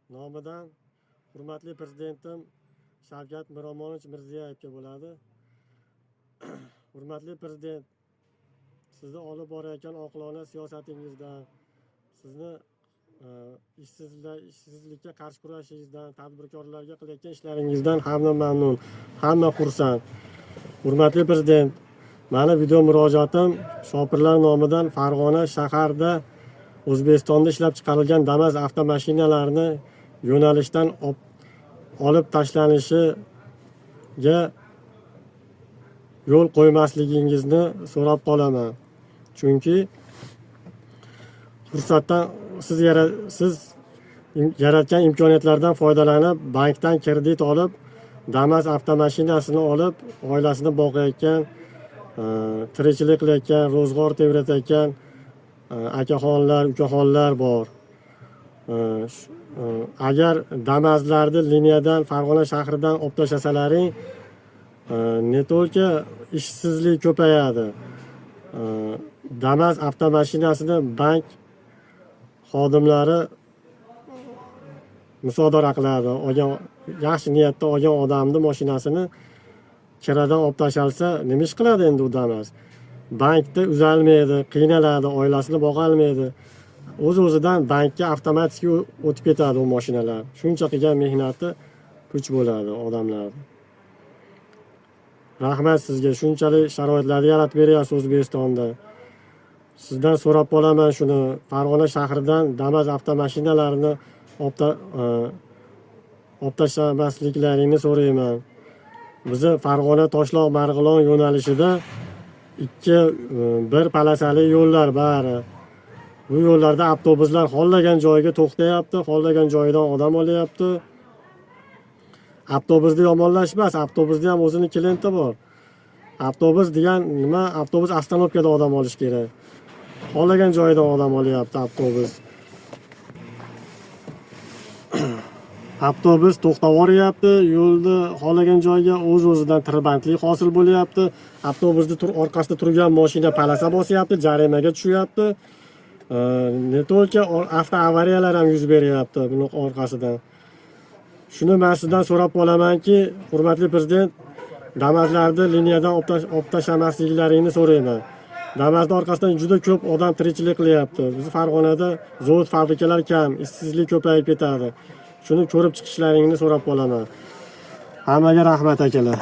nomidan hurmatli prezidentim Shavkat Miromonovich Mirziyoyevga bo'ladi. Hurmatli prezident, sizni olib borayotgan oqilona siyosatingizdan, sizni ishsizlikka qarshi kurashingizdan, tadbirkorlarga qilayotgan ishlaringizdan hamma mamnun, hamma xursand. Hurmatli prezident, mani video murojaatim shopirlar nomidan Farg'ona shaharda O'zbekistonda ishlab chiqarilgan Damas avtomashinalarini yo'nalishdan olib tashlanishiga yo'l qo'ymasligingizni so'rab qolaman. Chunki fursatdan siz yaratgan imkoniyatlardan foydalanib, bankdan kredit olib, Damas avtomashinasini olib, oilasini boqayotgan, tirikchilik qilayotgan, ro'zg'or tebratayotgan akaxonlar, ukaxonlar bor. Agar Damaslarni liniyadan Farg'ona shahridan olib tashlasalaring, ne to'lka ishsizlik ko'payadi. Damas avtomashinasini bank xodimlari musodara qiladi. Yaxshi niyatda olgan odamni mashinasini kiradan olib tashalsa, nima ish qiladi endi u Damas? Bankda uzalmaydi, qiynaladi, oilasini boqa olmaydi. O'z-o'zidan bankka avtomatik o'tib ketadi u mashinalar. Shuncha qilgan mehnati puch bo'ladi odamlar. Rahmat sizga, shunchalik sharoitlarni yaratib beryapsiz O'zbekistonda. Sizdan so'rab qolaman shuni, Farg'ona shahridan Damas avtomashinalarini olib tashlamasliklaringni so'rayman. Bizi Farg'ona Toshloq Marg'ilon yo'nalishida bir palasali yo'llar bari. Bu yo'llarda avtobuslar xohlagan joyiga to'xtayapti, xohlagan joyidan odam olyapti. Avtobusda yomonlash emas, avtobusda ham o'zining klienti bor. Avtobus degan nima? Avtobus ostanovkada odam olish kerak. Xohlagan joyidan odam olyapti avtobus. Avtobus to'xtab oryapti, yo'lda xohlagan joyga o'z-o'zidan tirbandlik hosil bo'lyapti. Avtobusda orqasida turgan mashina palasa bosyapti, jarimaga tushyapti. Ne to'lka avtoavariyalar ham yuz beryapti buning orqasidan. Shuni men sizdan so'rab qolamanki, hurmatli prezident, Damaslarni liniyadan olib tashlamasliklaringni so'rayman. Damasning orqasidan juda ko'p odam tirikchilik qilyapti. Biz Farg'onada zavod, fabrikalar kam, ishsizlik ko'payib ketadi. Shuni ko'rib chiqishlaringni so'rab qolaman. Hammaga rahmat akalar.